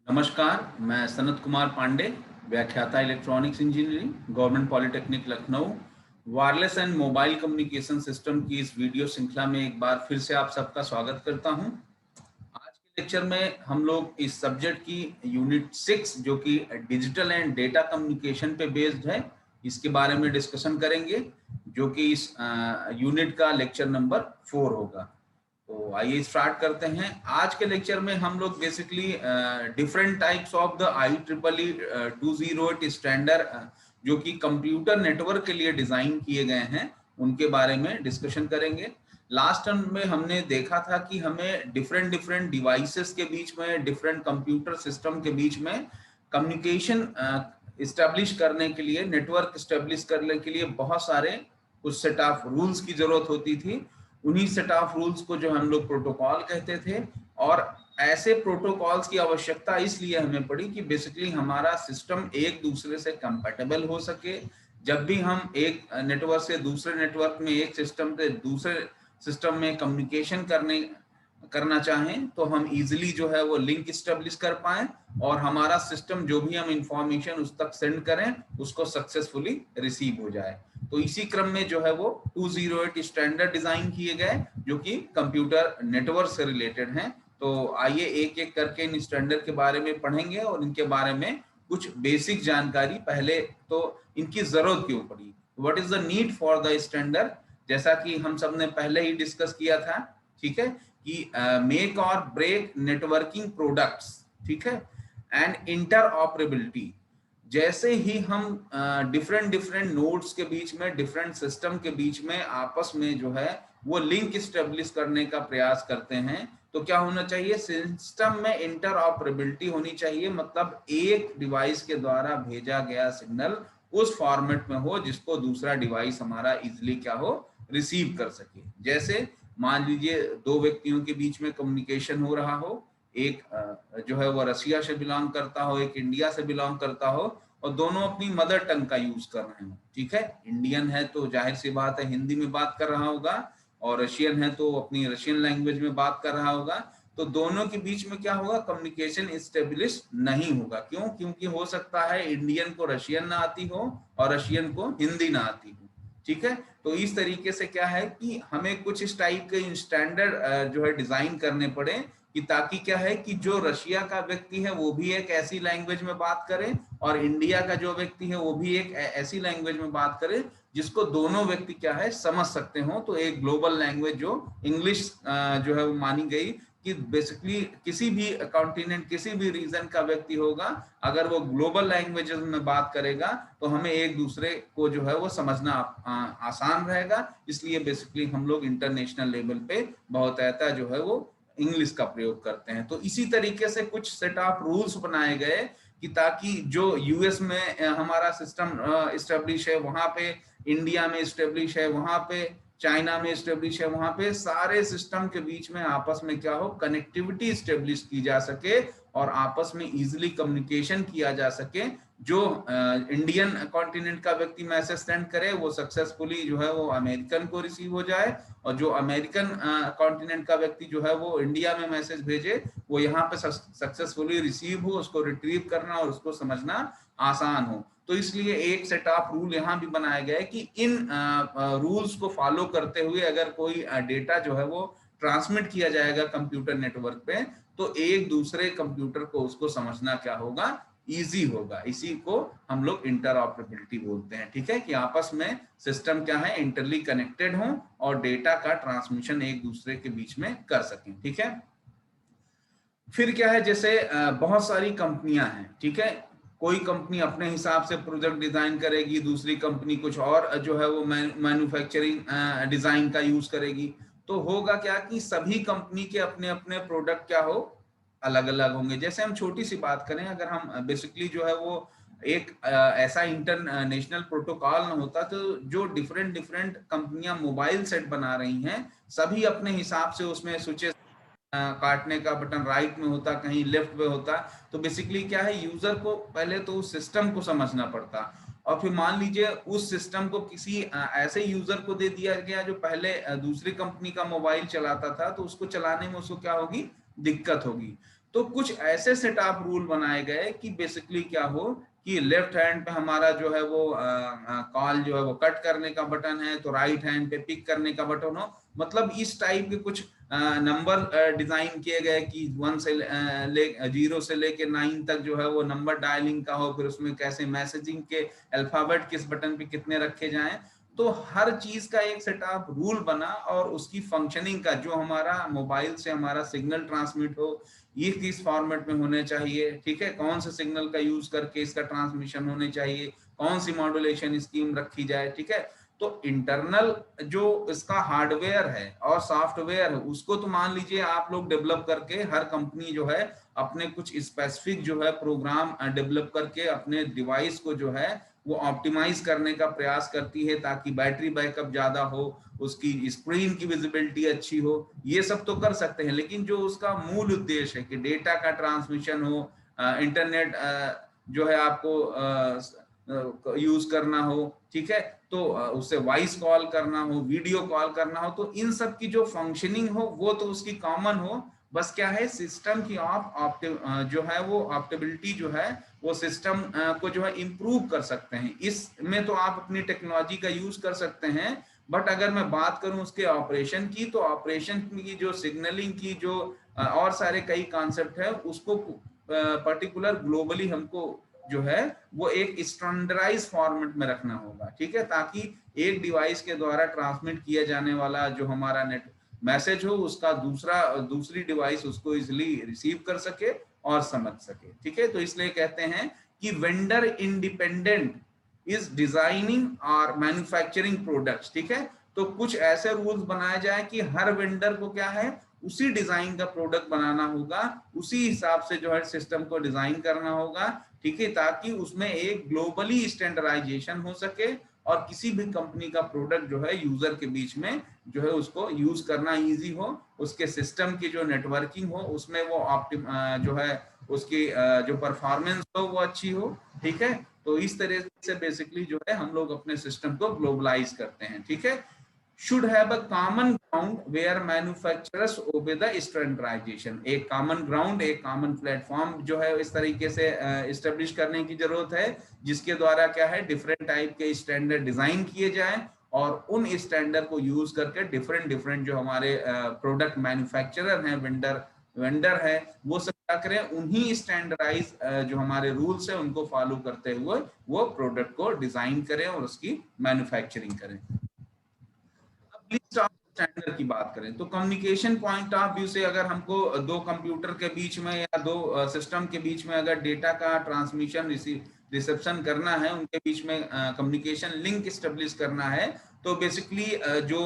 नमस्कार, मैं सनत कुमार पांडे, व्याख्याता electronics engineering, government polytechnic Lucknow. Wireless and mobile communication system की इस वीडियो श्रृंखला में एक बार फिर से आप सबका स्वागत करता हूं। आज के लेक्चर में हम लोग इस सब्जेक्ट की यूनिट 6 जो कि डिजिटल एंड डेटा कम्युनिकेशन पे बेस्ड है, इसके बारे में डिस्कशन करेंगे, जो कि इस यूनिट का लेक्चर नंबर 4 होगा। तो आइए स्टार्ट करते हैं। आज के लेक्चर में हम लोग basically different types of the IEEE 208 standard जो कि कंप्यूटर नेटवर्क के लिए डिजाइन किए गए हैं, उनके बारे में डिस्कशन करेंगे। लास्ट टर्म में हमने देखा था कि हमें डिफरेंट डिफरेंट डिवाइसेस के बीच में, डिफरेंट कंप्यूटर सिस्टम के बीच में कम्युनिकेशन इस्टेब्लिश करने के लिए, नेटवर्क इस्टेब्लिश करने के लिए बहुत सारे कुछ सेट ऑफ रूल्स की जरूरत होती थी। उन्हीं सेट ऑफ रूल्स को जो हम लोग प्रोटोकॉल कहते थे, और ऐसे प्रोटोकॉल्स की आवश्यकता इसलिए हमें पड़ी कि बेसिकली हमारा सिस्टम एक दूसरे से कंपैटिबल हो सके। जब भी हम एक नेटवर्क से दूसरे नेटवर्क में, एक सिस्टम से दूसरे सिस्टम में कम्युनिकेशन करना चाहें, तो हम इजीली जो है वो लिंक स्टेब्लिश कर पाएं और हमारा सिस्टम जो भी हम इंफॉर्मेशन उस तक सेंड करें उसको सक्सेसफुली रिसीव हो जाए। तो इसी क्रम में जो है वो 208 स्टैंडर्ड डिजाइन किए गए जो कि कंप्यूटर नेटवर्क से रिलेटेड हैं। तो आइए एक एक करके इन स्टैंडर्ड के बारे में पढ़ेंगे और इनके बारे में कुछ बेसिक जानकारी। पहले तो इनकी जरूरत क्यों पड़ी, what is the need for the standard, जैसा कि हम सब ने पहले ही डिस्कस किया था, ठीक है, कि मेक और ब्रेक नेटवर्किंग प्रोडक्ट्स, ठीक है, एंड इंटरऑपरेबिलिटी। जैसे ही हम डिफरेंट डिफरेंट नोड्स के बीच में, डिफरेंट सिस्टम के बीच में आपस में जो है वो लिंक स्टेब्लिश करने का प्रयास करते हैं, तो क्या होना चाहिए, सिस्टम में इंटरऑपरेबिलिटी होनी चाहिए। मतलब एक डिवाइस के द्वारा भेजा गया सिग्नल उस फॉर्मेट में हो जिसको दूसरा डिवाइस हमारा इजिली क्या हो, रिसीव कर सके। जैसे मान लीजिए दो व्यक्तियों के बीच में कम्युनिकेशन हो रहा हो, एक जो है वो रसिया से बिलोंग करता हो, एक इंडिया से बिलोंग करता हो, और दोनों अपनी मदर टंग का यूज कर रहे हो, ठीक है। इंडियन है तो जाहिर सी बात है हिंदी में बात कर रहा होगा, और रशियन है तो अपनी रशियन लैंग्वेज में बात कर रहा होगा। तो दोनों के बीच में क्या होगा, कम्युनिकेशन स्टेब्लिश नहीं होगा। क्यों? क्योंकि हो सकता है इंडियन को रशियन ना आती हो और रशियन को हिंदी ना आती हो, ठीक है। तो इस तरीके से क्या है कि हमें कुछ इस टाइप के स्टैंडर्ड जो है डिजाइन करने पड़े, कि ताकि क्या है कि जो रशिया का व्यक्ति है वो भी एक ऐसी लैंग्वेज में बात करे, और इंडिया का जो व्यक्ति है वो भी एक ऐसी लैंग्वेज में बात करे जिसको दोनों व्यक्ति क्या है समझ सकते हो। तो एक ग्लोबल लैंग्वेज जो इंग्लिश जो है वो मानी गई, कि बेसिकली किसी भी कॉन्टिनेंट, किसी भी रीजन का व्यक्ति होगा, अगर वो ग्लोबल लैंग्वेजेस में बात करेगा तो हमें एक दूसरे को जो है वो समझना आसान रहेगा। इसलिए बेसिकली हम लोग इंटरनेशनल लेवल पे बहुत ऐसा जो है वो इंग्लिश का प्रयोग करते हैं। तो इसी तरीके से कुछ सेट ऑफ रूल्स बनाए गए कि ताकि जो यूएस में हमारा सिस्टम इस्टेब्लिश है, वहां पे इंडिया में इस्टेब्लिश है, वहां पे चाइना में इस्टेब्लिश है, वहां पे सारे सिस्टम के बीच में आपस में क्या हो, कनेक्टिविटी इस्टेब्लिश की जा सके और आपस में इजिली कम्युनिकेशन किया जा सके। जो इंडियन कॉन्टिनेंट का व्यक्ति मैसेज सेंड करे वो सक्सेसफुली जो है वो अमेरिकन को रिसीव हो जाए, और जो अमेरिकन कॉन्टिनेंट का व्यक्ति जो है वो इंडिया में मैसेज भेजे वो यहाँ पे सक्सेसफुली रिसीव हो, उसको रिट्रीव करना और उसको समझना आसान हो। तो इसलिए एक सेट ऑफ रूल यहाँ भी बनाया गया है कि इन रूल्स को फॉलो करते हुए अगर कोई डेटा जो है वो ट्रांसमिट किया जाएगा कंप्यूटर नेटवर्क पे, तो एक दूसरे कंप्यूटर को उसको समझना क्या होगा, इजी होगा। इसी को हम लोग इंटरऑपरेबिलिटी बोलते हैं, ठीक है, कि आपस में सिस्टम क्या है, इंटरली कनेक्टेड हो और डेटा का ट्रांसमिशन एक दूसरे के बीच में कर सकें, ठीक है। फिर क्या है, जैसे बहुत सारी कंपनियां हैं, ठीक है, कोई कंपनी अपने हिसाब से प्रोजेक्ट डिजाइन करेगी, दूसरी कंपनी कुछ और जो है वो मैन्युफैक्चरिंग डिजाइन का यूज करेगी। तो होगा क्या कि सभी कंपनी के अपने अपने प्रोडक्ट क्या हो, अलग अलग होंगे। जैसे हम छोटी सी बात करें, अगर हम बेसिकली जो है वो एक ऐसा इंटरनेशनल प्रोटोकॉल न होता, तो जो डिफरेंट डिफरेंट कंपनियां मोबाइल सेट बना रही हैं, सभी अपने हिसाब से उसमें स्विचेस काटने का बटन राइट में होता, कहीं लेफ्ट में होता। तो बेसिकली क्या है, यूजर को पहले तो उस सिस्टम को समझना पड़ता, और फिर मान लीजिए उस सिस्टम को किसी ऐसे यूजर को दे दिया गया जो पहले दूसरी कंपनी का मोबाइल चलाता था, तो उसको चलाने में उसको क्या होगी, दिक्कत होगी। तो कुछ ऐसे सेट ऑफ रूल बनाए गए कि बेसिकली क्या हो कि लेफ्ट हैंड पे हमारा जो है वो कॉल जो है वो कट करने का बटन है, तो राइट हैंड पे पिक करने का बटन हो। मतलब इस टाइप के कुछ नंबर डिजाइन किए गए कि 1 से 0 से लेके 9 तक जो है वो नंबर डायलिंग का हो, फिर उसमें कैसे मैसेजिंग के अल्फाबेट किस बटन पे कितने रखे जाएं। तो हर चीज का एक सेट ऑफ रूल बना और उसकी फंक्शनिंग का, जो हमारा मोबाइल से हमारा सिग्नल ट्रांसमिट हो ये किस फॉर्मेट में होने चाहिए, ठीक है, कौन से सिग्नल का यूज करके इसका ट्रांसमिशन होने चाहिए, कौन सी मॉड्यूलेशन स्कीम रखी जाए, ठीक है। तो इंटरनल जो इसका हार्डवेयर है और सॉफ्टवेयर है उसको तो मान लीजिए आप लोग डेवलप करके, हर कंपनी जो है अपने कुछ स्पेसिफिक जो है प्रोग्राम डेवलप करके अपने डिवाइस को जो है वो ऑप्टिमाइज करने का प्रयास करती है ताकि बैटरी बैकअप ज्यादा हो, उसकी स्क्रीन की विजिबिलिटी अच्छी हो, ये सब तो कर सकते हैं। लेकिन जो उसका मूल उद्देश्य है कि डेटा का ट्रांसमिशन हो, इंटरनेट जो है आपको यूज करना हो, ठीक है, तो उससे वॉइस कॉल करना हो, वीडियो कॉल करना हो, तो इन सब की जो फंक्शनिंग हो वो तो उसकी कॉमन हो। बस क्या है, सिस्टम की जो है वो ऑप्टेबिलिटी जो है वो सिस्टम को जो है इम्प्रूव कर सकते हैं। इसमें तो आप अपनी टेक्नोलॉजी का यूज कर सकते हैं, बट अगर मैं बात करूं उसके ऑपरेशन की, तो ऑपरेशन की जो सिग्नलिंग की जो और सारे कई कॉन्सेप्ट है उसको पर्टिकुलर ग्लोबली हमको जो है वो एक स्टैंडर्डाइज फॉर्मेट में रखना होगा, ठीक है, ताकि एक डिवाइस के द्वारा ट्रांसमिट किया जाने वाला जो हमारा नेट मैसेज हो उसका दूसरी डिवाइस उसको इजिली रिसीव कर सके और समझ सके, ठीक है। तो इसलिए कहते हैं कि वेंडर इंडिपेंडेंट इज डिजाइनिंग और मैन्युफैक्चरिंग प्रोडक्ट्स, ठीक है। तो कुछ ऐसे रूल्स बनाए जाए कि हर वेंडर को क्या है उसी डिजाइन का प्रोडक्ट बनाना होगा, उसी हिसाब से जो है सिस्टम को डिजाइन करना होगा, ठीक है, ताकि उसमें एक ग्लोबली स्टैंडर्डाइजेशन हो सके और किसी भी कंपनी का प्रोडक्ट जो है यूजर के बीच में जो है उसको यूज करना इजी हो, उसके सिस्टम की जो नेटवर्किंग हो उसमें वो जो है उसकी जो परफॉर्मेंस हो वो अच्छी हो, ठीक है। तो इस तरह से बेसिकली जो है हम लोग अपने सिस्टम को ग्लोबलाइज करते हैं, ठीक है। should have a common ground where manufacturers obey the standardization। एक common ground, एक common platform जो है इस तरीके से establish करने की जरूरत है जिसके द्वारा क्या है different type के standard डिजाइन किए जाएं और उन स्टैंडर्ड को यूज करके डिफरेंट जो हमारे प्रोडक्ट मैन्युफैक्चरर हैं, वेंडर है, वो सब क्या करें, उन्हीं स्टैंडर्डाइज जो हमारे रूल्स है उनको फॉलो करते हुए वो प्रोडक्ट को डिजाइन करें और उसकी मैन्युफैक्चरिंग करें। लिस्ट ऑफ स्टैंडर्ड की बात करें तो कम्युनिकेशन पॉइंट ऑफ व्यू से अगर हमको दो कंप्यूटर के बीच में या दो सिस्टम के बीच में अगर डेटा का ट्रांसमिशन रिसेप्शन करना है, उनके बीच में कम्युनिकेशन लिंक स्टेब्लिश करना है, तो बेसिकली जो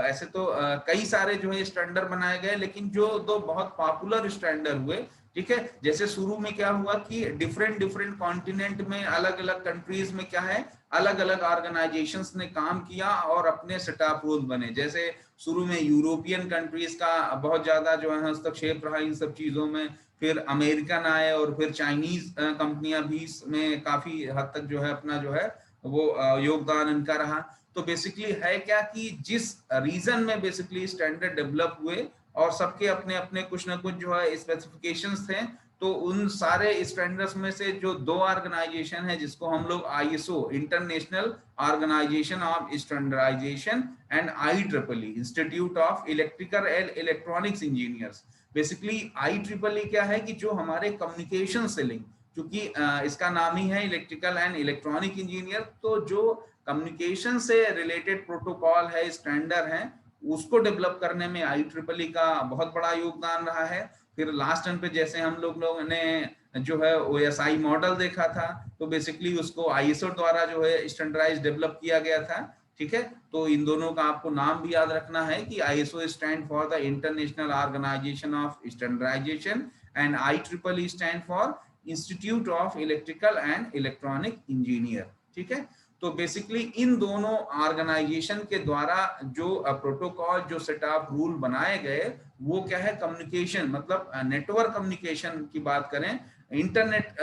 ऐसे तो कई सारे जो है स्टैंडर्ड बनाए गए, लेकिन जो दो बहुत पॉपुलर स्टैंडर्ड हुए, ठीक है, जैसे शुरू में क्या हुआ कि डिफरेंट कॉन्टिनेंट में अलग अलग कंट्रीज में क्या है अलग अलग ऑर्गेनाइजेशंस ने काम किया और अपने सेट ऑफ रूल बने। जैसे शुरू में यूरोपियन कंट्रीज का बहुत ज्यादा जो है हस्तक्षेप रहा इन सब चीजों में, फिर अमेरिकन आए और फिर चाइनीज कंपनियां भी इसमें काफी हद तक जो है अपना जो है वो योगदान इनका रहा। तो बेसिकली है क्या कि जिस रीजन में बेसिकली स्टैंडर्ड डेवलप हुए और सबके अपने अपने कुछ ना कुछ जो है स्पेसिफिकेशंस थे, तो उन सारे स्टैंडर्ड्स में से जो दो ऑर्गेनाइजेशन है जिसको हम लोग ISO international organisation of standardisation and IEEE institute of electrical and electronics engineers, basically IEEE क्या है कि जो हमारे कम्युनिकेशन से लिंक, क्योंकि इसका नाम ही है इलेक्ट्रिकल एंड इलेक्ट्रॉनिक इंजीनियर, तो जो कम्युनिकेशन से रिलेटेड प्रोटोकॉल है, स्टैंडर्ड है, उसको डेवलप करने में IEEE का बहुत बड़ा योगदान रहा है। फिर लास्ट टाइम पे जैसे हम लोगों ने जो है OSI मॉडल देखा था, तो बेसिकली उसको ISO द्वारा जो है स्टैंडर्डाइज डेवलप किया गया था, ठीक है। तो इन दोनों का आपको नाम भी याद रखना है कि ISO stand for the international organisation of standardisation and IEEE stand for institute of electrical and electronic engineer, ठीक है। तो बेसिकली इन दोनों ऑर्गेनाइजेशन के द्वारा जो प्रोटोकॉल जो सेट ऑफ रूल बनाए गए वो क्या है कम्युनिकेशन, मतलब नेटवर्क कम्युनिकेशन की बात करें, इंटरनेट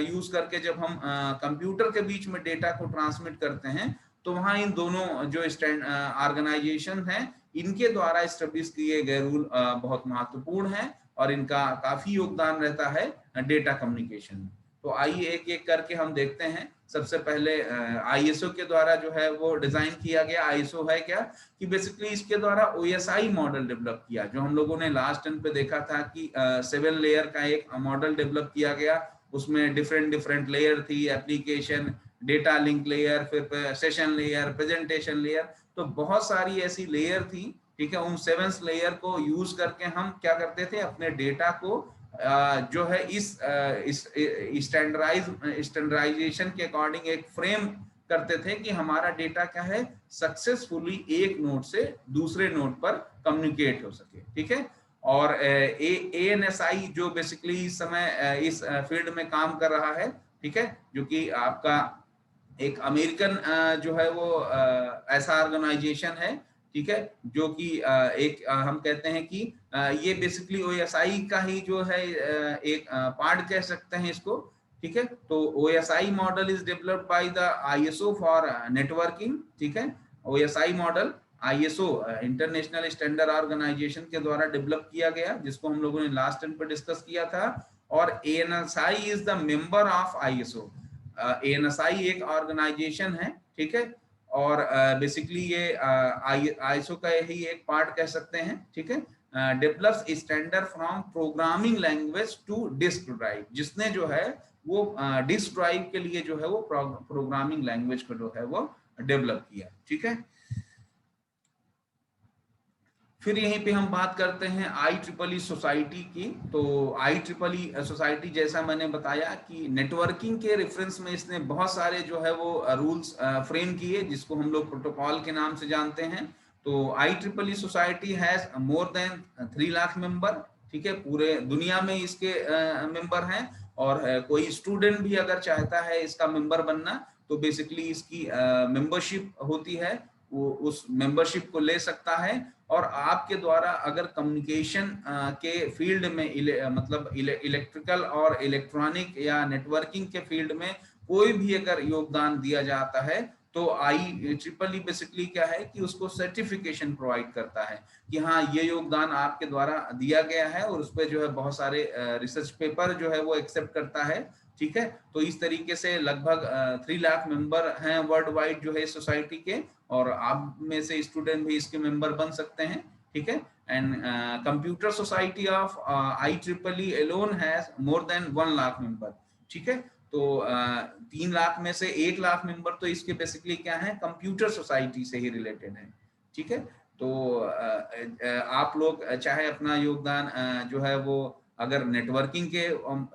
यूज करके जब हम कंप्यूटर के बीच में डेटा को ट्रांसमिट करते हैं, तो वहां इन दोनों जो ऑर्गेनाइजेशन हैं इनके द्वारा एस्टेब्लिश किए गए रूल बहुत महत्वपूर्ण है। और इनका काफी योगदान रहता है डेटा कम्युनिकेशन में। तो आइए एक एक करके हम देखते हैं। सबसे पहले आईएसओ के द्वारा जो है वो डिजाइन किया गया। आईएसओ है क्या कि बेसिकली इसके द्वारा ओएसआई मॉडल डेवलप किया, जो हम लोगों ने लास्ट टाइम पे देखा था कि 7 लेयर का एक मॉडल डेवलप किया गया। उसमें डिफरेंट लेयर थी, एप्लीकेशन, डेटा लिंक लेयर, फिर सेशन लेयर, प्रेजेंटेशन लेयर, तो बहुत सारी ऐसी लेयर थी। ठीक है, उन 7 लेयर को यूज करके हम क्या करते थे, अपने डेटा को जो है इस स्टैंडर्डाइजेशन के अकॉर्डिंग एक फ्रेम करते थे कि हमारा डेटा क्या है, सक्सेसफुली एक नोड से दूसरे नोड पर कम्युनिकेट हो सके। ठीक है, और एएनएसआई जो बेसिकली इस समय इस फील्ड में काम कर रहा है, ठीक है, जो कि आपका एक अमेरिकन जो है वो ऐसा ऑर्गेनाइजेशन है, ठीक है, जो कि एक हम कहते हैं कि ये बेसिकली ओएसआई का ही जो है एक पार्ट कह सकते हैं इसको। ठीक है, तो OSI model is developed by the ISO for networking. ठीक है, OSI model ISO international standard organisation के द्वारा डेवलप किया गया, जिसको हम लोगों ने लास्ट टाइम पे डिस्कस किया था। और ANSI is the member of ISO. ANSI एक ऑर्गेनाइजेशन है, ठीक है, और बेसिकली ये आईएसओ का ही एक पार्ट कह सकते हैं। ठीक है, develops standard from programming language to disk drive, जिसने जो है वो डिस्क ड्राइव के लिए जो है वो प्रोग्रामिंग लैंग्वेज को जो है वो डेवलप किया। ठीक है, फिर यहीं पे हम बात करते हैं IEEE सोसाइटी की। तो IEEE सोसाइटी, जैसा मैंने बताया कि नेटवर्किंग के रेफरेंस में इसने बहुत सारे जो है वो रूल्स फ्रेम किए, जिसको हम लोग प्रोटोकॉल के नाम से जानते हैं। तो IEEE society has more then 3 lakh member. ठीक है, पूरे दुनिया में इसके मेंबर हैं, और कोई स्टूडेंट भी अगर चाहता है इसका मेंबर बनना, तो बेसिकली इसकी मेंबरशिप होती है, वो उस मेंबरशिप को ले सकता है। और आपके द्वारा अगर कम्युनिकेशन के फील्ड में मतलब इलेक्ट्रिकल और इलेक्ट्रॉनिक या नेटवर्किंग के फील्ड में कोई भी अगर योगदान दिया जाता है, तो IEEE बेसिकली क्या है कि उसको सर्टिफिकेशन प्रोवाइड करता है कि हाँ, ये योगदान आपके द्वारा दिया गया है, और उस पर जो है बहुत सारे रिसर्च पेपर जो है वो एक्सेप्ट करता है। ठीक है, तो इस तरीके से लगभग 3 लाख मेंबर हैं वर्ल्ड वाइड जो है सोसाइटी के, और आप में से स्टूडेंट भी इसके मेंबर बन सकते हैं। ठीक है, and computer society of IEEE alone has more than 1 lakh member. ठीक है, तो 3 लाख में से 1 लाख मेंबर तो इसके बेसिकली क्या है, कंप्यूटर सोसाइटी से ही रिलेटेड है। ठीक है, तो आप लोग चाहे अपना योगदान जो है वो अगर नेटवर्किंग के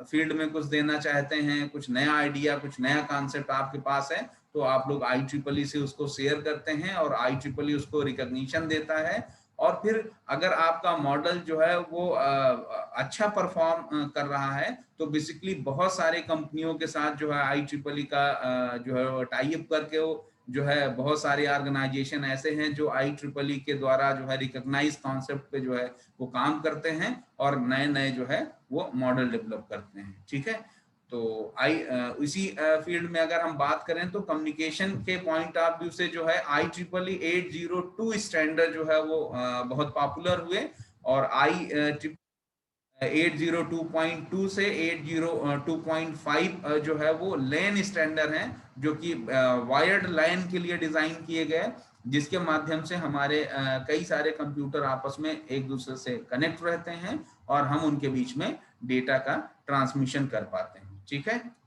फील्ड में कुछ देना चाहते हैं, कुछ नया आइडिया, कुछ नया कॉन्सेप्ट आपके पास है, तो आप लोग IEEE से उसको शेयर करते हैं, और IEEE उसको रिकॉग्निशन देता है। और फिर अगर आपका मॉडल जो है वो अच्छा परफॉर्म कर रहा है, तो बेसिकली बहुत सारे कंपनियों के साथ जो है IEEE का जो है टाई अप करके वो जो है बहुत सारे ऑर्गेनाइजेशन ऐसे हैं जो IEEE के द्वारा जो है रिकॉग्नाइज कॉन्सेप्ट पे जो है वो काम करते हैं, और नए नए जो है वो मॉडल डेवलप करते हैं। ठीक है, तो इसी फील्ड में अगर हम बात करें, तो कम्युनिकेशन के पॉइंट ऑफ व्यू से जो है IEEE 802 स्टैंडर्ड जो है वो बहुत पॉपुलर हुए, और IEEE 802.2 से 802.5 जो है वो लैन स्टैंडर्ड हैं, जो कि वायर्ड लाइन के लिए डिजाइन किए गए, जिसके माध्यम से हमारे कई सारे कंप्यूटर आपस में एक दूसरे से कनेक्ट रहते हैं, और हम उनके बीच में डेटा का ट्रांसमिशन कर पाते हैं। ठीक है,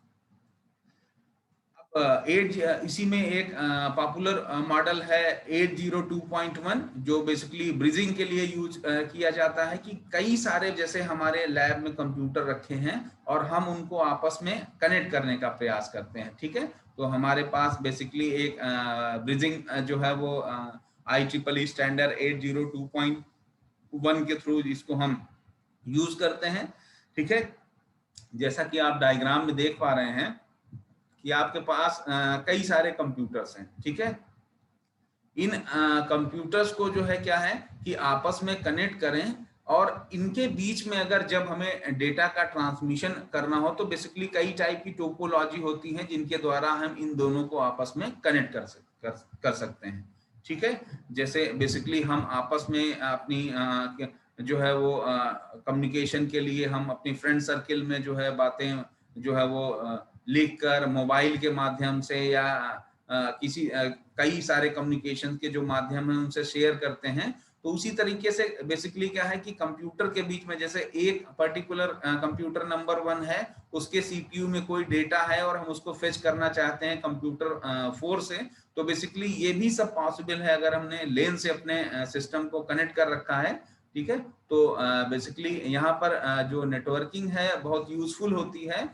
इसी में एक पॉपुलर मॉडल है 802.1, जो बेसिकली ब्रिजिंग के लिए यूज किया जाता है कि कई सारे जैसे हमारे लैब में कंप्यूटर रखे हैं, और हम उनको आपस में कनेक्ट करने का प्रयास करते हैं। ठीक है, तो हमारे पास बेसिकली एक ब्रिजिंग जो है वो IEEE स्टैंडर्ड 802.1 के थ्रू इसको हम यूज करते हैं। ठीक है, जैसा कि आप डायग्राम में देख पा रहे हैं कि आपके पास कई सारे कंप्यूटर्स हैं। ठीक है, इन कंप्यूटर्स को जो है क्या है कि आपस में कनेक्ट करें, और इनके बीच में अगर जब हमें डेटा का ट्रांसमिशन करना हो, तो बेसिकली कई टाइप की टोपोलॉजी होती हैं जिनके द्वारा हम इन दोनों को आपस में कनेक्ट कर सकते हैं। ठीक है, जैसे बेसिकली हम आपस में अपनी जो है वो कम्युनिकेशन के लिए हम अपनी फ्रेंड सर्किल में जो है बातें जो है वो लिख कर मोबाइल के माध्यम से या किसी कई सारे कम्युनिकेशन के जो माध्यम है उनसे शेयर करते हैं। तो उसी तरीके से बेसिकली क्या है कि कंप्यूटर के बीच में जैसे एक पर्टिकुलर कंप्यूटर नंबर 1 है, उसके सीपीयू में कोई डेटा है और हम उसको फेच करना चाहते हैं कंप्यूटर 4 से, तो बेसिकली ये भी सब पॉसिबल है अगर हमने लेन से अपने सिस्टम को कनेक्ट कर रखा है। ठीक है, तो बेसिकली यहाँ पर जो नेटवर्किंग है बहुत यूजफुल होती है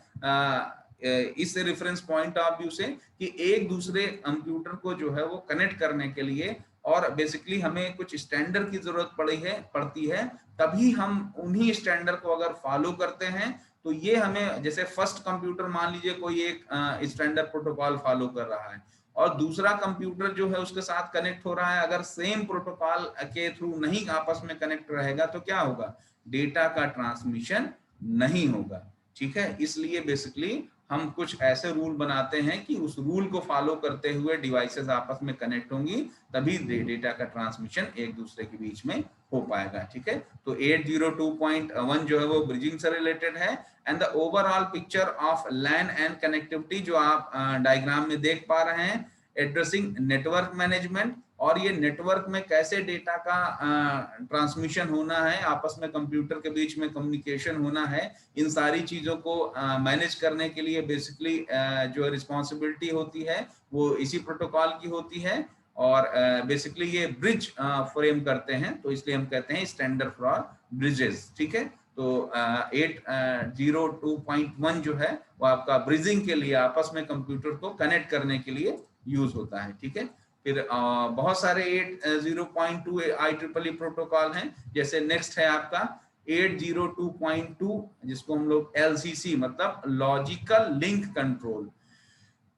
इस रेफरेंस पॉइंट ऑफ व्यू से कि एक दूसरे कंप्यूटर को जो है वो कनेक्ट करने के लिए, और बेसिकली हमें कुछ स्टैंडर्ड की जरूरत पड़ती है, तभी हम उन्हीं स्टैंडर्ड को अगर फॉलो करते हैं तो ये हमें, जैसे फर्स्ट कंप्यूटर मान लीजिए कोई एक स्टैंडर्ड प्रोटोकॉल फॉलो कर रहा है और दूसरा कंप्यूटर जो है उसके साथ कनेक्ट हो रहा है, अगर सेम प्रोटोकॉल के थ्रू नहीं आपस में कनेक्ट रहेगा तो क्या होगा, डेटा का ट्रांसमिशन नहीं होगा। ठीक है, इसलिए बेसिकली हम कुछ ऐसे रूल बनाते हैं कि उस रूल को फॉलो करते हुए डिवाइसेस आपस में कनेक्ट होंगी, तभी डेटा का ट्रांसमिशन एक दूसरे के बीच में हो पाएगा। ठीक है, तो 802.1 जो है वो ब्रिजिंग से रिलेटेड है। And the overall picture of LAN and connectivity जो आप डायग्राम में देख पा रहे हैं, एड्रेसिंग नेटवर्क मैनेजमेंट, और ये नेटवर्क में कैसे डेटा का ट्रांसमिशन होना है, आपस में कंप्यूटर के बीच में कम्युनिकेशन होना है, इन सारी चीजों को मैनेज करने के लिए बेसिकली जो रिस्पॉन्सिबिलिटी होती है वो इसी प्रोटोकॉल की होती है। और बेसिकली ये ब्रिज फ्रेम करते हैं, तो इसलिए हम कहते हैं स्टैंडर्ड फॉर ब्रिजेस। ठीक है, तो 802.1 जो है वो आपका ब्रिजिंग के लिए, आपस में कंप्यूटर को कनेक्ट करने के लिए यूज होता है। ठीक है, फिर बहुत सारे 802 IEEE प्रोटोकॉल हैं, जैसे नेक्स्ट है आपका 802.2 जिसको हम लोग LCC मतलब लॉजिकल लिंक कंट्रोल।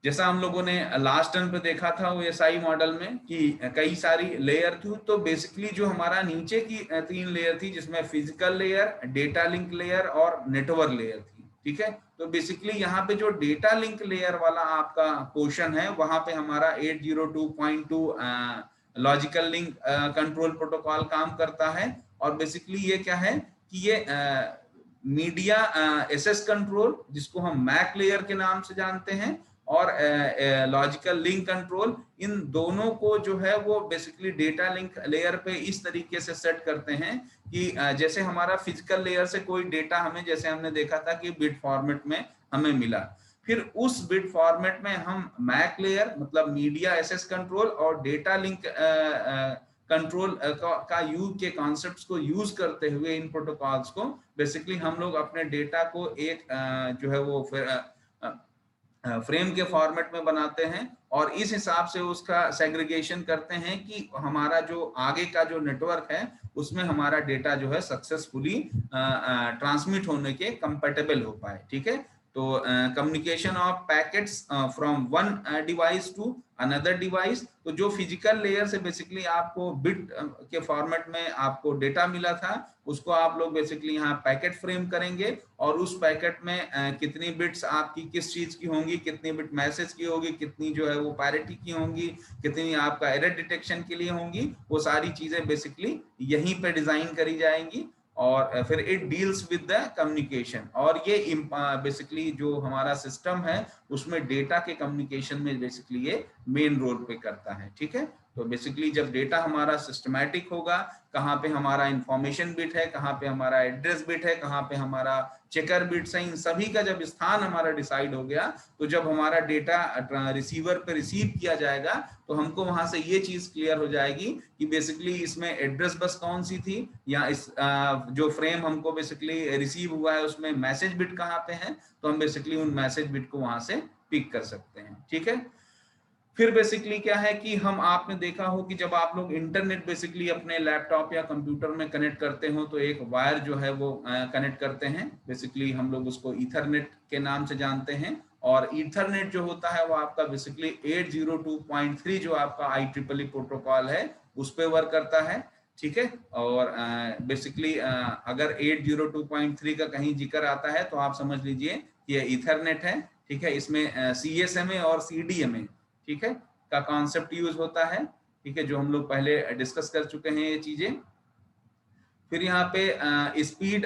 जैसा हम लोगों ने लास्ट टर्म पे देखा था वो SI मॉडल में कि कई सारी लेयर थी, तो बेसिकली जो हमारा नीचे की 3 लेयर थी जिसमें physical layer, data link layer और नेटवर्क लेयर थी। ठीक है, तो बेसिकली यहाँ पे जो डेटा लिंक लेयर वाला आपका पोर्शन है वहां पे हमारा 802.2 लॉजिकल लिंक कंट्रोल प्रोटोकॉल काम करता है। और बेसिकली ये क्या है कि ये मीडिया एसेस कंट्रोल जिसको हम मैक लेयर के नाम से जानते हैं, और लॉजिकल लिंक कंट्रोल, इन दोनों को जो है वो बेसिकली डेटा लिंक लेयर पे इस तरीके से सेट करते हैं कि जैसे हमारा फिजिकल लेयर से कोई डेटा हमें, जैसे हमने देखा था कि बिट फॉर्मेट में हमें मिला, फिर उस बिट फॉर्मेट में हम मैक लेयर मतलब मीडिया एसेस कंट्रोल और डेटा लिंक कंट्रोल का यूज के कॉन्सेप्ट्स को यूज करते हुए इन प्रोटोकॉल्स को बेसिकली हम लोग अपने डेटा को एक जो है वो फ्रेम के फॉर्मेट में बनाते हैं, और इस हिसाब से उसका सेग्रीगेशन करते हैं कि हमारा जो आगे का जो नेटवर्क है उसमें हमारा डेटा जो है सक्सेसफुली ट्रांसमिट होने के कंपेटेबल हो पाए। ठीक है, तो communication of packets from one device to another device, तो जो फिजिकल लेयर से बेसिकली आपको बिट के फॉर्मेट में आपको डेटा मिला था उसको आप लोग बेसिकली यहाँ पैकेट फ्रेम करेंगे, और उस पैकेट में कितनी बिट्स आपकी किस चीज की होंगी, कितनी बिट मैसेज की होगी, कितनी जो है वो पैरिटी की होंगी, कितनी आपका एरर डिटेक्शन के लिए होंगी, वो सारी चीजें बेसिकली यहीं पे डिजाइन करी जाएंगी। और फिर it deals with the communication, और ये बेसिकली जो हमारा सिस्टम है उसमें डेटा के कम्युनिकेशन में बेसिकली ये मेन रोल प्ले करता है। ठीक है, तो बेसिकली जब डेटा हमारा सिस्टमैटिक होगा, कहाँ पे हमारा इंफॉर्मेशन बिट है, कहाँ पे हमारा एड्रेस बिट है, कहाँ पे हमारा चेकर बिट्स है, इन सभी का जब स्थान हमारा डिसाइड हो गया, तो जब हमारा डेटा रिसीवर पे रिसीव किया जाएगा तो हमको वहां से ये चीज क्लियर हो जाएगी कि बेसिकली इसमें एड्रेस बस कौन सी थी, या इस जो फ्रेम हमको बेसिकली रिसीव हुआ है उसमें मैसेज बिट कहाँ पे है, तो हम बेसिकली उन मैसेज बिट को वहां से पिक कर सकते हैं। ठीक है, फिर बेसिकली क्या है कि हम, आपने देखा हो कि जब आप लोग इंटरनेट बेसिकली अपने लैपटॉप या कंप्यूटर में कनेक्ट करते हो तो एक वायर जो है वो कनेक्ट करते हैं, बेसिकली हम लोग उसको ईथरनेट के नाम से जानते हैं, और ईथरनेट जो होता है वो आपका बेसिकली 802.3 जो आपका IEEE प्रोटोकॉल है उस पे वर्क करता है। ठीक है, और बेसिकली अगर 802.3 का कहीं जिक्र आता है तो आप समझ लीजिए कि ये ईथरनेट है। ठीक है, इसमें CSMA और CDMA, ठीक है, का कॉन्सेप्ट यूज होता है। ठीक है, जो हम लोग पहले डिस्कस कर चुके हैं ये चीजें। फिर यहाँ पे स्पीड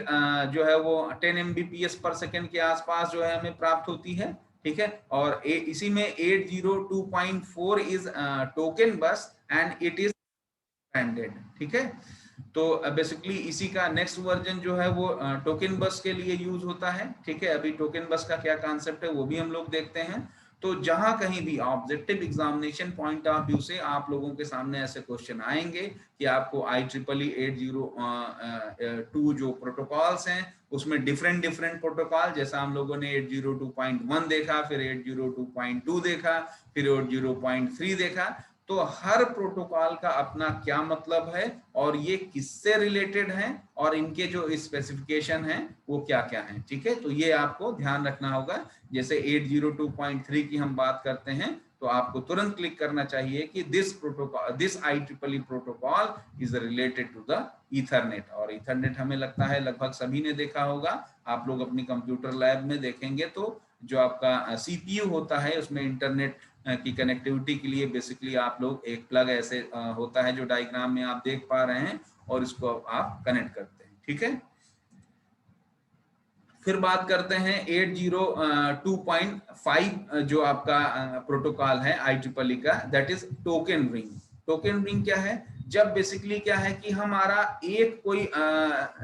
जो है वो 10 Mbps पर सेकेंड के आसपास जो है हमें प्राप्त होती है, ठीक है। और इसी में 802.4 इज टोकन बस एंड इट इज स्टैंडर्ड, ठीक है। तो बेसिकली इसी का नेक्स्ट वर्जन जो है वो टोकन बस के लिए यूज होता है, ठीक है। अभी टोकन बस का क्या कॉन्सेप्ट है वो भी हम लोग देखते हैं। तो जहां कहीं भी objective examination point of view से आप लोगों के सामने ऐसे क्वेश्चन आएंगे कि आपको IEEE 802 जो प्रोटोकॉल्स हैं उसमें डिफरेंट प्रोटोकॉल, जैसा हम लोगों ने 802.1 देखा, फिर 802.2 देखा, फिर 802.3 देखा, तो हर प्रोटोकॉल का अपना क्या मतलब है और ये किससे रिलेटेड है और इनके जो स्पेसिफिकेशन है वो क्या क्या है, ठीक है। तो ये आपको ध्यान रखना होगा। जैसे 802.3 की हम बात करते हैं तो आपको तुरंत क्लिक करना चाहिए कि this IEEE protocol is related to the Ethernet. और ईथरनेट हमें लगता है लगभग सभी ने देखा होगा, आप लोग अपनी कंप्यूटर लैब में देखेंगे तो जो आपका CPU होता है उसमें इंटरनेट की कनेक्टिविटी के लिए बेसिकली आप लोग एक प्लग ऐसे होता है जो डायग्राम में आप देख पा रहे हैं और इसको आप कनेक्ट करते हैं, ठीक है। फिर बात करते हैं 802.5 जो आपका प्रोटोकॉल है IEEE का, that is token ring. Token ring क्या है? जब बेसिकली क्या है कि हमारा एक कोई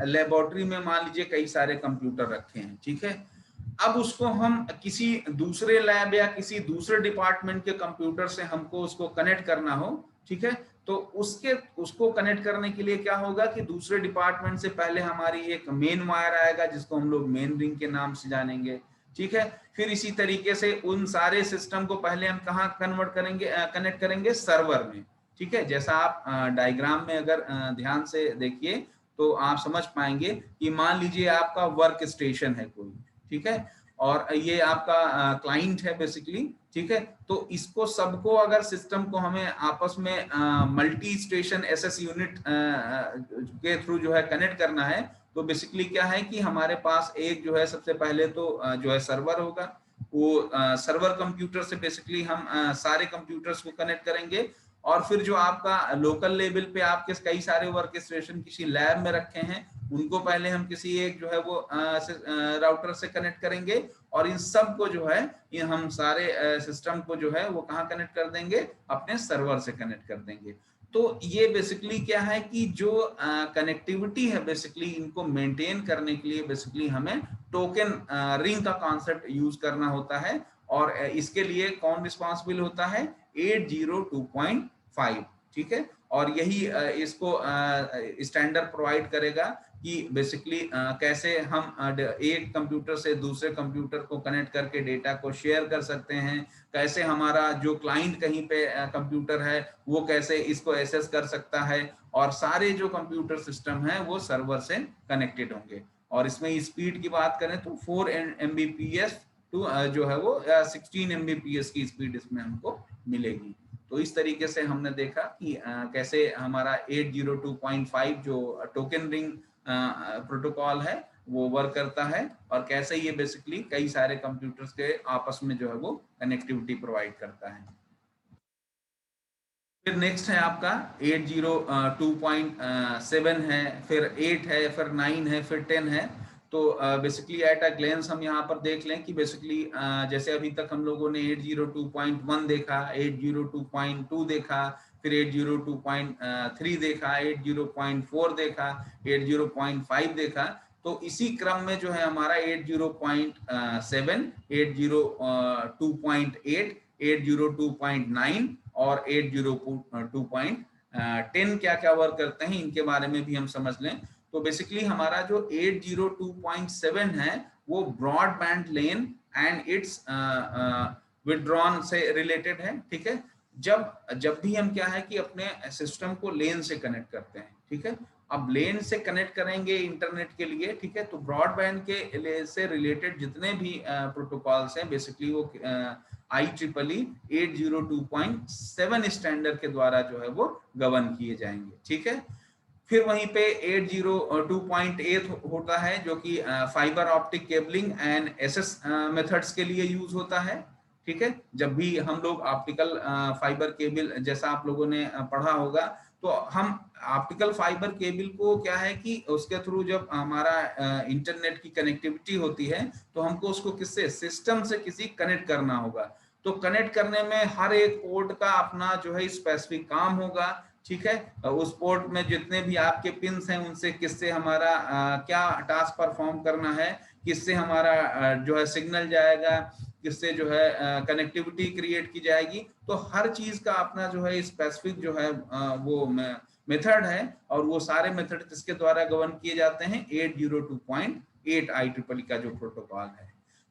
लेबोरेटरी में मान लीजिए कई सारे कंप्यूटर रखे हैं, ठीक है। अब उसको हम किसी दूसरे लैब या किसी दूसरे डिपार्टमेंट के कंप्यूटर से हमको उसको कनेक्ट करना हो, ठीक है, तो उसको कनेक्ट करने के लिए क्या होगा कि दूसरे डिपार्टमेंट से पहले हमारी एक मेन वायर आएगा जिसको हम लोग मेन रिंग के नाम से जानेंगे, ठीक है। फिर इसी तरीके से उन सारे सिस्टम को पहले हम कहाँ कन्वर्ट करेंगे, कनेक्ट करेंगे सर्वर में, ठीक है। जैसा आप डायग्राम में अगर ध्यान से देखिए तो आप समझ पाएंगे कि मान लीजिए आपका वर्क स्टेशन है कोई, ठीक है, और ये आपका क्लाइंट है बेसिकली, ठीक है। तो इसको सबको अगर सिस्टम को हमें आपस में मल्टी स्टेशन SS यूनिट के थ्रू जो है कनेक्ट करना है, तो बेसिकली क्या है कि हमारे पास एक जो है सबसे पहले तो जो है सर्वर होगा, वो सर्वर कंप्यूटर से बेसिकली हम सारे कंप्यूटर्स को कनेक्ट करेंगे। और फिर जो आपका लोकल लेवल पे आपके कई सारे वर्क स्टेशन किसी लैब में रखे हैं उनको पहले हम किसी एक जो है वो राउटर से कनेक्ट करेंगे और इन सब को जो है ये हम सारे सिस्टम को जो है वो कहाँ कनेक्ट कर देंगे, अपने सर्वर से कनेक्ट कर देंगे। तो ये बेसिकली क्या है कि जो कनेक्टिविटी है बेसिकली इनको मेंटेन करने के लिए बेसिकली हमें टोकन रिंग का कॉन्सेप्ट यूज करना होता है। और इसके लिए कौन रिस्पॉन्सिबल होता है? 802.5, ठीक है। और यही इसको स्टैंडर्ड प्रोवाइड करेगा कि बेसिकली कैसे हम एक कंप्यूटर से दूसरे कंप्यूटर को कनेक्ट करके डेटा को शेयर कर सकते हैं, कैसे हमारा जो क्लाइंट कहीं पे कंप्यूटर है वो कैसे इसको एक्सेस कर सकता है, और सारे जो कंप्यूटर सिस्टम है वो सर्वर से कनेक्टेड होंगे। और इसमें स्पीड की बात करें तो 4 Mbps टू जो है वो 16 Mbps की स्पीड इसमें हमको मिलेगी। तो इस तरीके से हमने देखा कि कैसे हमारा 802.5 जो टोकन रिंग प्रोटोकॉल है वो वर्क करता है और कैसे ये बेसिकली कई सारे कंप्यूटर्स के आपस में जो है वो कनेक्टिविटी प्रोवाइड करता है। फिर नेक्स्ट है आपका 802.7 है, फिर 8 है, फिर 9 है, फिर 10 है। तो बेसिकली एट अ ग्लेंस हम यहाँ पर देख लें कि बेसिकली जैसे अभी तक हम लोगों ने 802.1 देखा, 802.2 देखा, फिर 802.3 देखा, 802.4 देखा, 802.5 देखा। तो इसी क्रम में जो है हमारा 802.7, 802.8, 802.9 और 802.10 क्या क्या वर्क करते हैं इनके बारे में भी हम समझ लें। तो बेसिकली हमारा जो 802.7 है वो broadband lane and it's withdrawn से रिलेटेड है, ठीक है। जब भी हम क्या है कि अपने सिस्टम को लेन से कनेक्ट करते हैं, ठीक है। अब लेन से कनेक्ट करेंगे इंटरनेट के लिए, ठीक है, तो ब्रॉडबैंड के से रिलेटेड जितने भी प्रोटोकॉल्स हैं बेसिकली वो IEEE 802.7 स्टैंडर्ड के द्वारा जो है वो गवर्न किए जाएंगे, ठीक है। फिर वहीं पे 802.8 होता है जो कि fibre optic cabling and SS methods के लिए यूज होता है, ठीक है। जब भी हम लोग ऑप्टिकल फाइबर केबल जैसा आप लोगों ने पढ़ा होगा तो हम ऑप्टिकल फाइबर केबल को क्या है कि उसके थ्रू जब हमारा इंटरनेट की कनेक्टिविटी होती है तो हमको उसको किससे, सिस्टम से किसी कनेक्ट करना होगा। तो कनेक्ट करने में हर एक पोर्ट का अपना जो है स्पेसिफिक काम होगा, ठीक है। उस पोर्ट में जितने भी आपके पिन्स हैं उनसे किससे हमारा क्या टास्क परफॉर्म करना है, किससे हमारा जो है सिग्नल जाएगा, किससे जो है कनेक्टिविटी क्रिएट की जाएगी। तो हर चीज का अपना जो है स्पेसिफिक जो है वो मेथड है, और वो सारे मेथड किसके द्वारा गवर्न किए जाते हैं, 802.8 IEEE का जो प्रोटोकॉल है।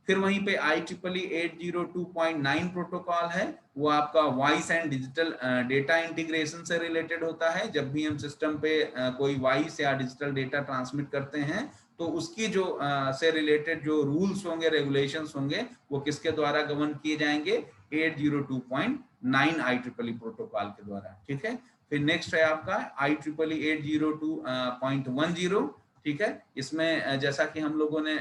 फिर वहीं पे IEEE 802.9 प्रोटोकॉल है, वो आपका voice and digital data integration से रिलेटेड होता है। जब भी हम सिस्टम पे कोई वॉइस या डिजिटल डेटा ट्रांसमिट करते हैं तो उसकी जो से रिलेटेड जो रूल्स होंगे, रेगुलेशंस होंगे, वो किसके द्वारा गवर्न किए जाएंगे, 802.9 IEEE प्रोटोकॉल के द्वारा, ठीक है। फिर नेक्स्ट है आपका IEEE 802.10, ठीक है। इसमें जैसा कि हम लोगों ने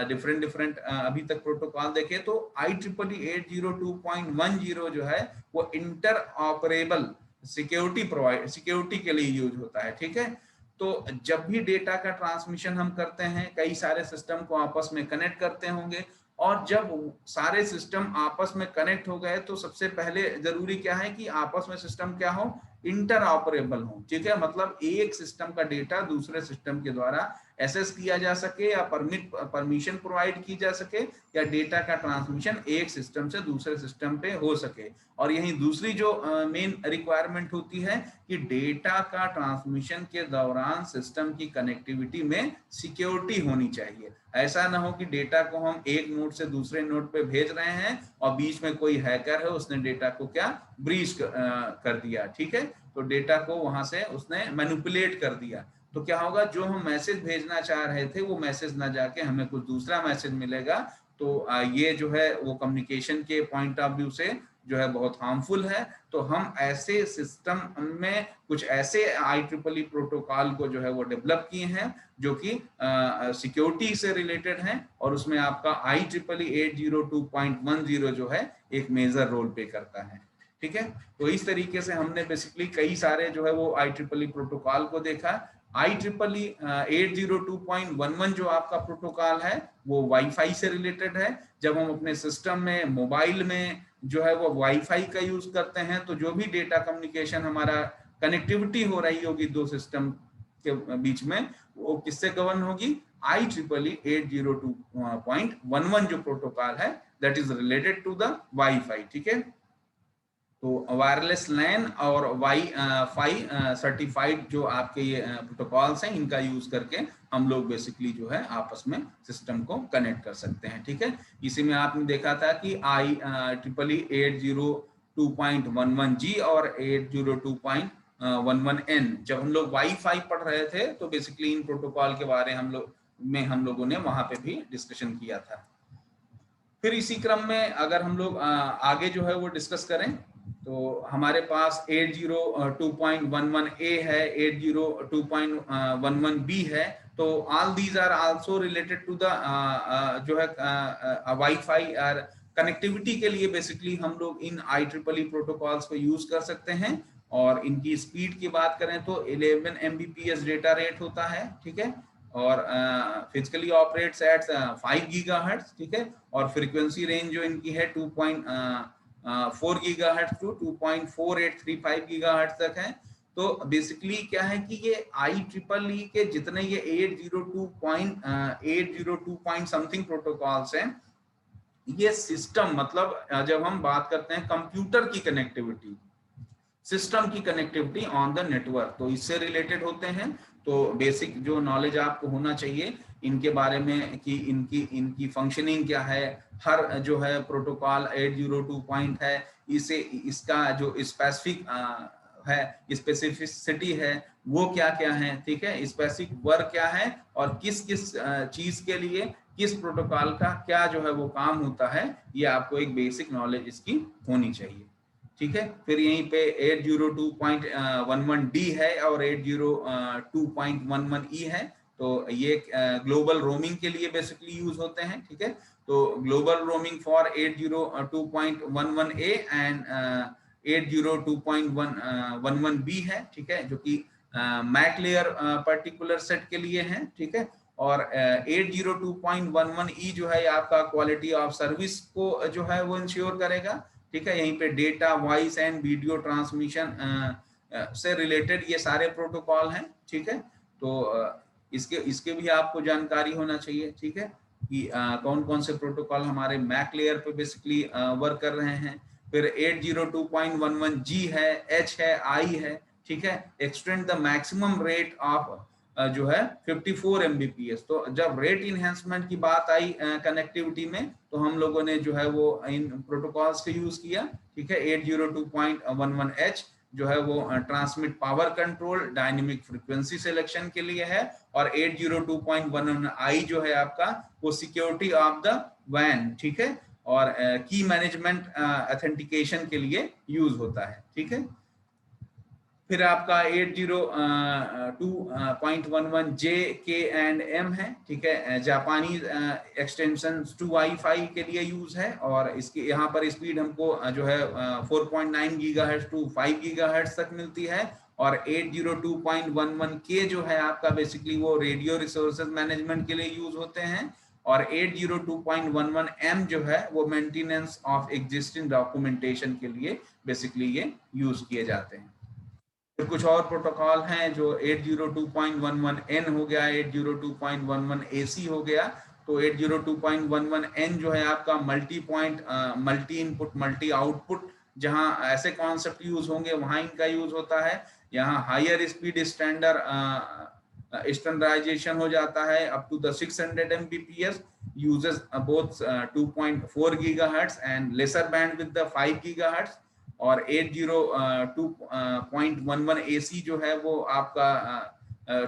डिफरेंट अभी तक प्रोटोकॉल देखे, तो IEEE 802.10 जो है वो इंटर ऑपरेबल सिक्योरिटी के लिए यूज होता है, ठीक है। तो जब भी डेटा का ट्रांसमिशन हम करते हैं, कई सारे सिस्टम को आपस में कनेक्ट करते होंगे, और जब सारे सिस्टम आपस में कनेक्ट हो गए तो सबसे पहले जरूरी क्या है कि आपस में सिस्टम क्या हो, इंटर ऑपरेबल हो, ठीक है। मतलब एक सिस्टम का डेटा दूसरे सिस्टम के द्वारा एक्सेस किया जा सके या परमिशन प्रोवाइड की जा सके, या डेटा का ट्रांसमिशन एक सिस्टम से दूसरे सिस्टम पे हो सके। और यही दूसरी जो मेन रिक्वायरमेंट होती है कि डेटा का ट्रांसमिशन के दौरान सिस्टम की कनेक्टिविटी में सिक्योरिटी होनी चाहिए। ऐसा ना हो कि डेटा को हम एक नोड से दूसरे नोड पे भेज रहे हैं और बीच में कोई हैकर है, उसने डेटा को क्या ब्रीच कर दिया, ठीक है। तो डेटा को वहां से उसने मैनिपुलेट कर दिया, तो क्या होगा, जो हम मैसेज भेजना चाह रहे थे वो मैसेज ना जाके हमें कुछ दूसरा मैसेज मिलेगा। तो ये जो है वो कम्युनिकेशन के पॉइंट ऑफ व्यू से जो है बहुत हार्मफुल है। तो हम ऐसे सिस्टम में कुछ ऐसे IEEE प्रोटोकॉल को जो है वो डेवलप किए हैं जो कि सिक्योरिटी से रिलेटेड हैं, और उसमें आपका IEEE 802.10 जो है एक मेजर रोल प्ले करता है, ठीक है। तो इस तरीके से हमने बेसिकली कई सारे जो है वो IEEE प्रोटोकॉल को देखा। IEEE 802.11 जो आपका प्रोटोकॉल है वो वाईफाई से रिलेटेड है। जब हम अपने सिस्टम में, मोबाइल में जो है वो वाईफाई का यूज करते हैं, तो जो भी डेटा कम्युनिकेशन हमारा कनेक्टिविटी हो रही होगी दो सिस्टम के बीच में, वो किससे गवर्न होगी, IEEE 802.11 जो प्रोटोकॉल है, that is related to the WiFi, ठीक है। तो वायरलेस लैन और वाईफाई सर्टिफाइड जो आपके ये प्रोटोकॉल्स हैं, इनका यूज करके हम लोग बेसिकली जो है आपस में सिस्टम को कनेक्ट कर सकते हैं, ठीक है। इसी में आपने देखा था कि IEEE 802.11G और 802.11N, जब हम लोग वाईफाई पढ़ रहे थे तो बेसिकली इन प्रोटोकॉल के बारे हम लोगों ने वहां पे भी डिस्कशन किया था। फिर इसी क्रम में अगर हम लोग आगे जो है वो डिस्कस करें, तो हमारे पास 802.11A है, 802.11B है। तो all these are also related to the जो है वाईफाई और कनेक्टिविटी के लिए बेसिकली हम लोग इन IEEE प्रोटोकॉल्स को यूज कर सकते हैं। और इनकी स्पीड की बात करें तो 11 Mbps डेटा रेट होता है, ठीक है। और फिजिकली ऑपरेट्स एट 5 गीगाहर्ट्ज, ठीक है। और फ्रीक्वेंसी रेंज जो इनकी है 2.4 गीगाहर्ट्ज टू 2.4835 गीगाहर्ट्ज तक है। तो बेसिकली क्या है कि ये IEEE के जितने ये 802 समथिंग प्रोटोकॉल्स हैं, ये सिस्टम, मतलब जब हम बात करते हैं कंप्यूटर की कनेक्टिविटी, सिस्टम की कनेक्टिविटी ऑन द नेटवर्क, तो इससे रिलेटेड होते हैं। तो बेसिक जो नॉलेज आपको होना चाहिए इनके बारे में कि इनकी फंक्शनिंग क्या है, हर जो है प्रोटोकॉल 802 पॉइंट है, इसे इसका जो स्पेसिफिक है, स्पेसिफिसिटी है, वो क्या क्या है, ठीक है। स्पेसिफिक वर्क क्या है और किस किस चीज के लिए किस प्रोटोकॉल का क्या जो है वो काम होता है, ये आपको एक बेसिक नॉलेज इसकी होनी चाहिए, ठीक है। फिर यहीं पे 802.11D है और 802.11E है। तो ये ग्लोबल रोमिंग के लिए बेसिकली यूज होते हैं, ठीक है। तो global roaming for 802.11A and 802.11b है, ठीक है, जो कि मैक लेयर पर्टिकुलर सेट के लिए है, ठीक है। और 802.11e जो है आपका क्वालिटी ऑफ सर्विस को जो है वो इंश्योर करेगा, ठीक है। यहीं पे data, voice and video transmission से रिलेटेड ये सारे प्रोटोकॉल हैं, ठीक है। तो इसके भी आपको जानकारी होना चाहिए, ठीक है, कि कौन कौन से प्रोटोकॉल हमारे मैक लेयर पे बेसिकली वर्क कर रहे हैं। फिर 802.11g है, h है, i है, ठीक है। Extend the maximum rate of जो है 54 Mbps। तो जब रेट इनहेंसमेंट की बात आई कनेक्टिविटी में, तो हम लोगों ने जो है वो इन प्रोटोकॉल्स का यूज किया, ठीक है। 802.11h जो है वो transmit power control dynamic frequency selection के लिए है, और 802.11i जो है आपका वो सिक्योरिटी ऑफ द वैन, ठीक है, और की मैनेजमेंट ऑथेंटिकेशन के लिए यूज होता है, ठीक है। फिर आपका 802.11j के एंड एम है, ठीक है, जापानी एक्सटेंशन टू वाईफाई के लिए यूज है, और इसके यहाँ पर स्पीड हमको जो है 4.9 गीगाहर्ट्ज टू 5 गीगाहर्ट्ज तक मिलती है। और 802.11k जो है आपका बेसिकली वो रेडियो रिसोर्सेज मैनेजमेंट के लिए यूज होते हैं, और 802.11m जो है वो मेंटेनेंस ऑफ एग्जिस्टिंग डॉक्यूमेंटेशन के लिए बेसिकली ये यूज किए जाते हैं। फिर कुछ और प्रोटोकॉल हैं जो 802.11n हो गया, 802.11ac हो गया। तो 802.11n जो है आपका multi point multi input multi output, जहां ऐसे कॉन्सेप्ट यूज होंगे वहां इनका यूज होता है। यहाँ हायर स्पीड स्टैंडर्डाइजेशन हो जाता है up to the 600 Mbps, uses both 2.4 GHz and lesser band with the 5 GHz। और 802.11 AC जो है वो आपका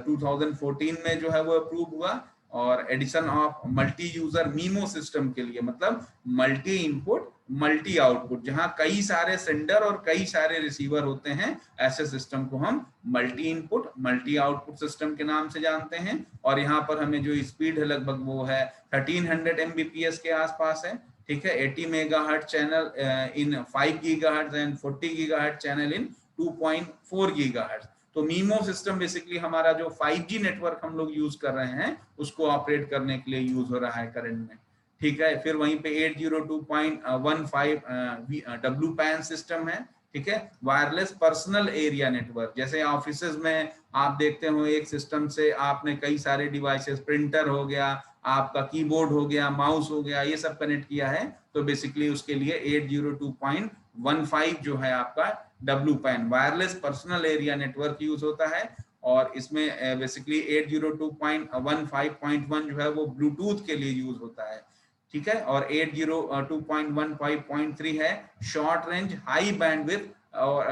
2014 में जो है वो अप्रूव हुआ, और addition of multi user MIMO system के लिए, मतलब मल्टी इनपुट मल्टी आउटपुट, जहां कई सारे सेंडर और कई सारे रिसीवर होते हैं, ऐसे सिस्टम को हम multi input multi output system के नाम से जानते हैं। और यहाँ पर हमें जो स्पीड है लगभग वो है 1300 Mbps के आसपास है, ठीक है। 80 megahertz channel in 5 gigahertz and 40 gigahertz channel in 2.4 gigahertz. तो मीमो सिस्टम बेसिकली हमारा जो 5G नेटवर्क हम लोग यूज कर रहे हैं उसको ऑपरेट करने के लिए यूज हो रहा है करंट में, ठीक है। फिर वहीं पे 802.15 WPAN सिस्टम है, ठीक है, वायरलेस पर्सनल एरिया नेटवर्क। जैसे ऑफिसेज में आप देखते हो एक सिस्टम से आपने कई सारे डिवाइसेस, प्रिंटर हो गया, आपका कीबोर्ड हो गया, माउस हो गया, ये सब कनेक्ट किया है, तो बेसिकली उसके लिए 802.15 जो है आपका WPAN wireless personal area network use होता है। और इसमें बेसिकली 802.15.1 जो है वो ब्लूटूथ के लिए यूज होता है, ठीक है। और 802.15.3 है शॉर्ट रेंज हाई बैंडविड्थ, और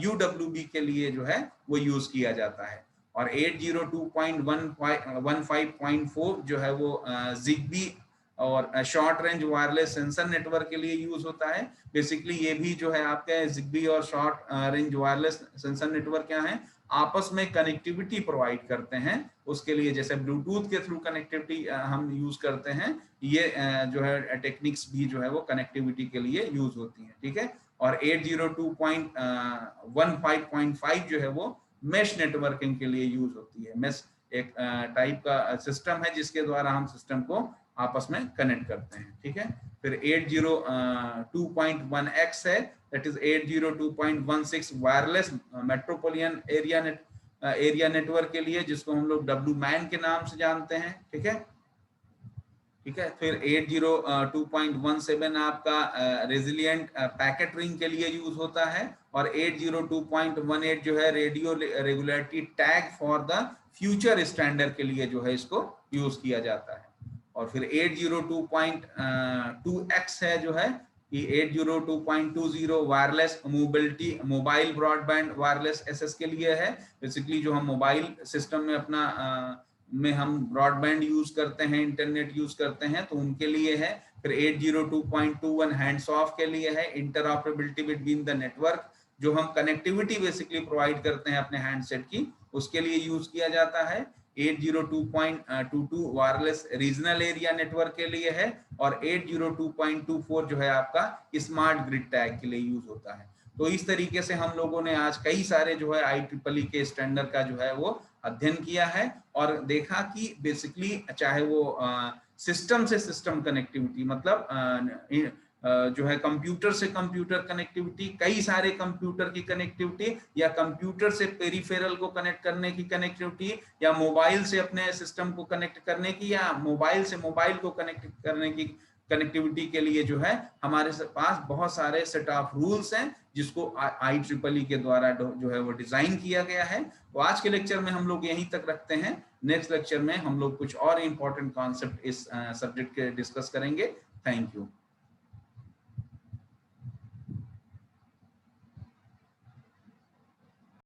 UWB के लिए जो है वो यूज किया जाता है। और 802.15.4 जो है वो ZigBee और short range wireless sensor network के लिए यूज होता है। बेसिकली ये भी जो है आपके ZigBee और short range wireless sensor network क्या है, आपस में कनेक्टिविटी प्रोवाइड करते हैं। उसके लिए जैसे ब्लूटूथ के थ्रू कनेक्टिविटी हम यूज करते हैं, ये जो है टेक्निक्स भी जो है वो कनेक्टिविटी के लिए यूज होती है, ठीक है। और 802.15.5 जो है वो मेश नेटवर्किंग के लिए यूज होती है। मेश एक टाइप का सिस्टम है जिसके द्वारा हम सिस्टम को आपस में कनेक्ट करते हैं, ठीक है। फिर 802.1x है, that is 802.16 wireless metropolitan area network के लिए, जिसको हम लोग WMAN के नाम से जानते हैं, ठीक है, ठीक है। फिर 802.17 आपका रेजिलिएंट पैकेट रिंग के लिए यूज होता है, और 802.18 जो है radio regulatory tag for the future standard के लिए जो है इसको यूज किया जाता है। और फिर 802.2x है जो है कि 802.20 wireless mobility mobile broadband wireless SS के लिए है। बेसिकली जो हम मोबाइल सिस्टम में अपना में हम ब्रॉडबैंड यूज करते हैं, इंटरनेट यूज करते हैं, तो उनके लिए है। फिर 802.21 हैंड्स ऑफ के लिए है, इंटरऑपरेबिलिटी बिटवीन द नेटवर्क, जो हम कनेक्टिविटी बेसिकली प्रोवाइड करते हैं अपने हैंडसेट की, उसके लिए यूज किया जाता है। 802.22 वायरलेस रीजनल एरिया नेटवर्क के लिए है और 802.24 जो है आपका स्मार्ट ग्रिड टैग के लिए यूज होता है। तो इस तरीके से हम लोगों ने आज कई सारे जो है IEEE के स्टैंडर्ड का जो है वो अध्ययन किया है और देखा कि बेसिकली चाहे वो सिस्टम से सिस्टम कनेक्टिविटी, मतलब जो है कंप्यूटर से कंप्यूटर कनेक्टिविटी, कई सारे कंप्यूटर की कनेक्टिविटी, या कंप्यूटर से पेरिफेरल को कनेक्ट करने की कनेक्टिविटी, या मोबाइल से अपने सिस्टम को कनेक्ट करने की, या मोबाइल से मोबाइल को कनेक्ट करने की कनेक्टिविटी के लिए जो है हमारे पास बहुत सारे सेट ऑफ रूल्स हैं जिसको IEEE के द्वारा जो है वो डिजाइन किया गया है। तो आज के लेक्चर में हम लोग यहीं तक रखते हैं। नेक्स्ट लेक्चर में हम लोग कुछ और इंपॉर्टेंट कॉन्सेप्ट इस सब्जेक्ट के डिस्कस करेंगे। Thank you.